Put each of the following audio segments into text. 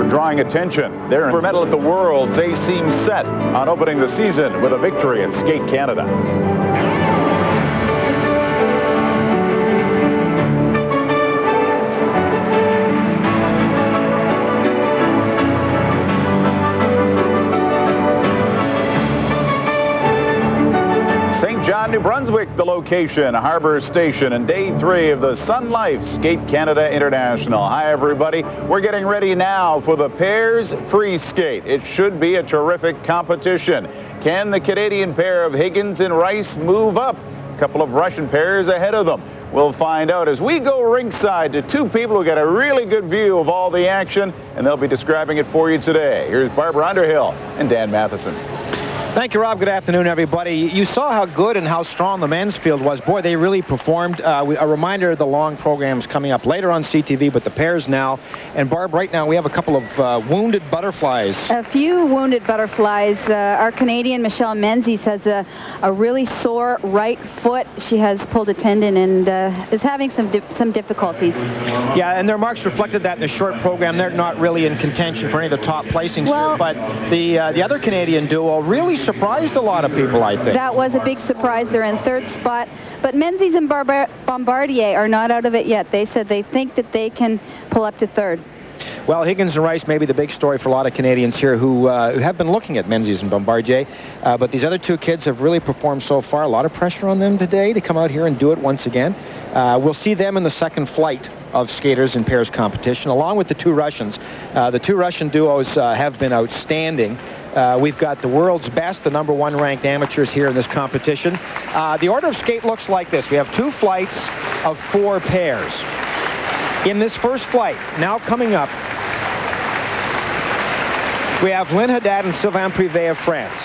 are drawing attention. They're for medal at the Worlds. They seem set on opening the season with a victory at Skate Canada. New Brunswick, the location, Harbor Station, and day 3 of the Sun Life Skate Canada International. Hi, everybody. We're getting ready now for the pairs free skate. It should be a terrific competition. Can the Canadian pair of Higgins and Rice move up? A couple of Russian pairs ahead of them. We'll find out as we go ringside to 2 people who get a really good view of all the action, and they'll be describing it for you today. Here's Barbara Underhill and Dan Matheson. Thank you, Rob. Good afternoon, everybody. You saw how good and how strong the men's field was. Boy, they really performed. A reminder, the long program's coming up later on CTV, but the pairs now. And, Barb, right now we have a couple of wounded butterflies. A few wounded butterflies. Our Canadian, Michelle Menzies, has a really sore right foot. She has pulled a tendon and is having some difficulties. Yeah, and their marks reflected that in the short program. They're not really in contention for any of the top placings here. But the other Canadian duo really surprised a lot of people, I think. That was a big surprise. They're in 3rd spot. But Menzies and Bombardier are not out of it yet. They said they think that they can pull up to 3rd. Well, Higgins and Rice may be the big story for a lot of Canadians here who have been looking at Menzies and Bombardier. But these other 2 kids have really performed so far. A lot of pressure on them today to come out here and do it once again. We'll see them in the second flight of skaters in pairs competition, along with the 2 Russians. The 2 Russian duos have been outstanding. We've got the world's best, the #1 ranked amateurs here in this competition. The order of skate looks like this. We have 2 flights of 4 pairs. In this first flight, now coming up, we have Lynn Haddad and Sylvain Privé of France.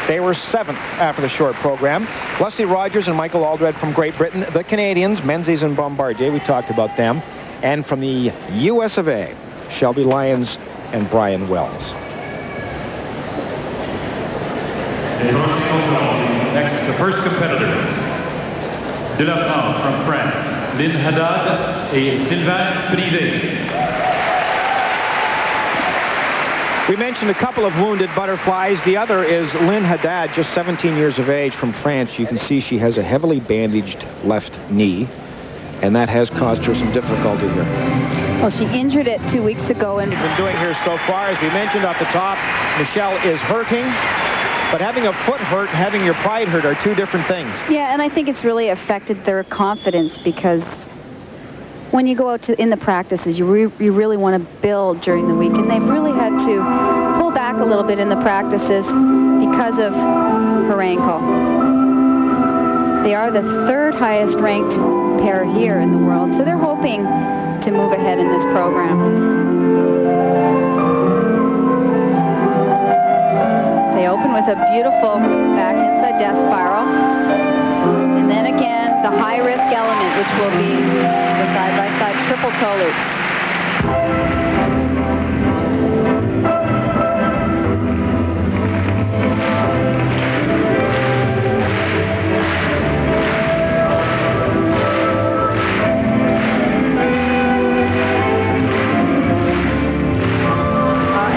They were 7th after the short program. Leslie Rogers and Michael Aldred from Great Britain. The Canadians, Menzies and Bombardier, we talked about them. And from the US of A, Shelby Lyons and Brian Wells. Next, the first competitors. De la France from France, Lynn Haddad et Sylvain Privé. We mentioned a couple of wounded butterflies. The other is Lynn Haddad, just 17 years of age, from France. You can see she has a heavily bandaged left knee, and that has caused her some difficulty here. Well, she injured it 2 weeks ago. And been doing here so far, as we mentioned off the top, Michelle is hurting. But having a foot hurt and having your pride hurt are 2 different things. Yeah, and I think it's really affected their confidence, because when you go out in the practices, you really want to build during the week, and they've really had to pull back a little bit in the practices because of her ankle. They are the 3rd highest ranked pair here in the world, so they're hoping to move ahead in this program. They open with a beautiful back inside death spiral. And then again, the high-risk element, which will be the side-by-side triple toe loops.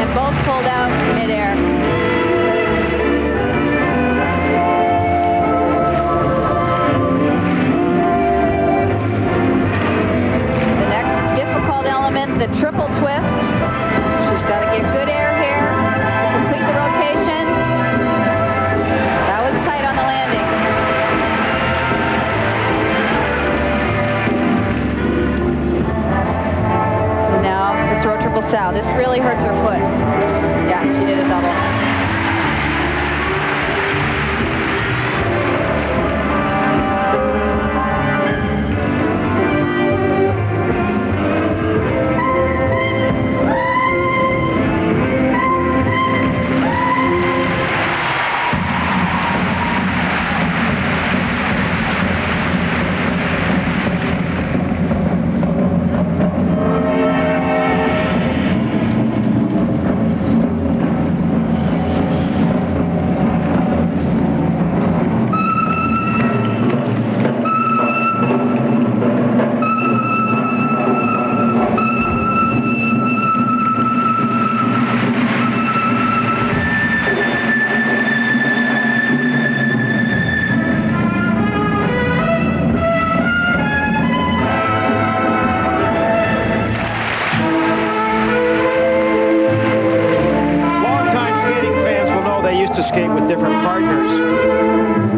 And both pulled out midair. The triple twist. She's got to get good air here to complete the rotation. That was tight on the landing. And now the throw triple sow. This really hurts her foot. Yeah, she did a double.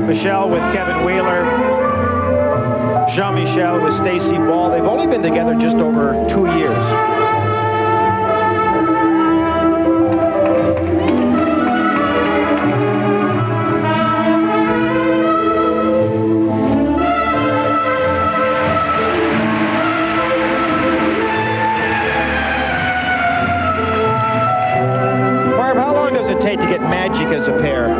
Michel with Kevin Wheeler. Jean-Michel with Stacy Ball. They've only been together just over 2 years. To get magic as a pair?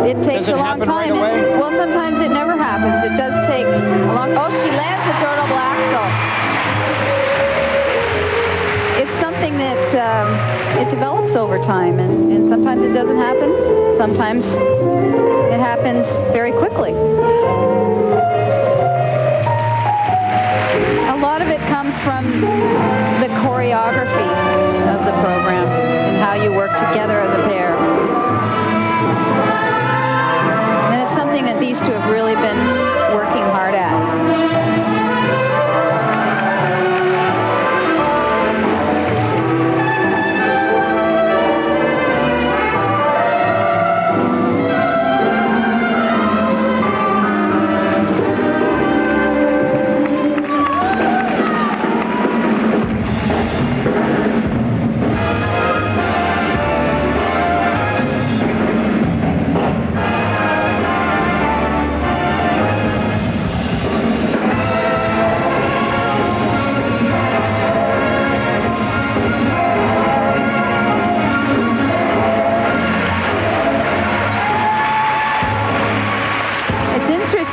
It takes a long time. Right well, sometimes it never happens. It does take a long... Oh, she lands the turtle axle. It's something that it develops over time, and sometimes it doesn't happen. Sometimes it happens very quickly. A lot of it comes from the choreography of the program and how you work together as a pair. And it's something that these two have really been working hard at.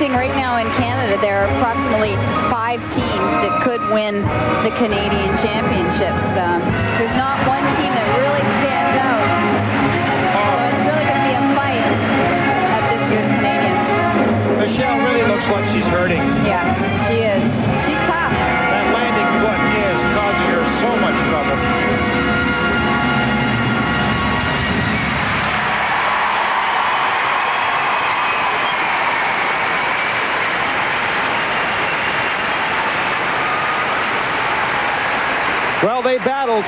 Right now in Canada, there are approximately 5 teams that could win the Canadian Championships. There's not one team that really stands out. So it's really going to be a fight at this year's Canadians. Michelle really looks like she's hurting. Yeah, she is. She's tough. That landing foot is causing her so much trouble. Well, they battled.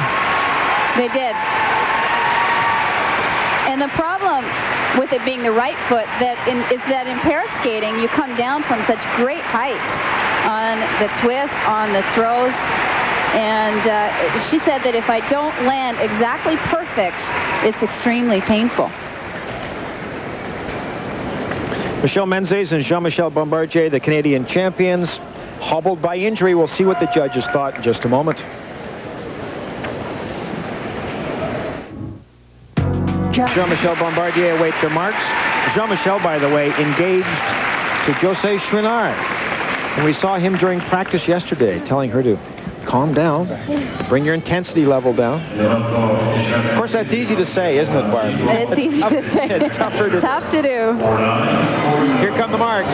They did. And the problem with it being the right foot is that in pair skating, you come down from such great heights on the twist, on the throws. And she said that if I don't land exactly perfect, it's extremely painful. Michel Menzies and Jean-Michel Bombardier, the Canadian champions, hobbled by injury. We'll see what the judges thought in just a moment. Jean-Michel Bombardier await their marks. Jean-Michel, by the way, engaged to José Chouinard. And we saw him during practice yesterday telling her to calm down, bring your intensity level down. Of course, that's easy to say, isn't it, Barb? It's easy to say. It's tougher to... Tough to do. Here come the marks.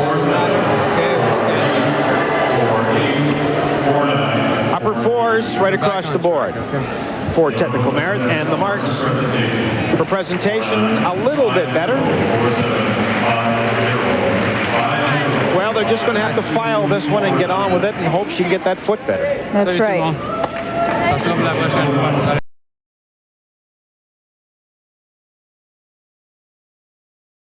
Upper 4s right across the board for technical merit, and the marks for presentation a little bit better. Well, they're just going to have to file this one and get on with it and hope she can get that foot better. That's right.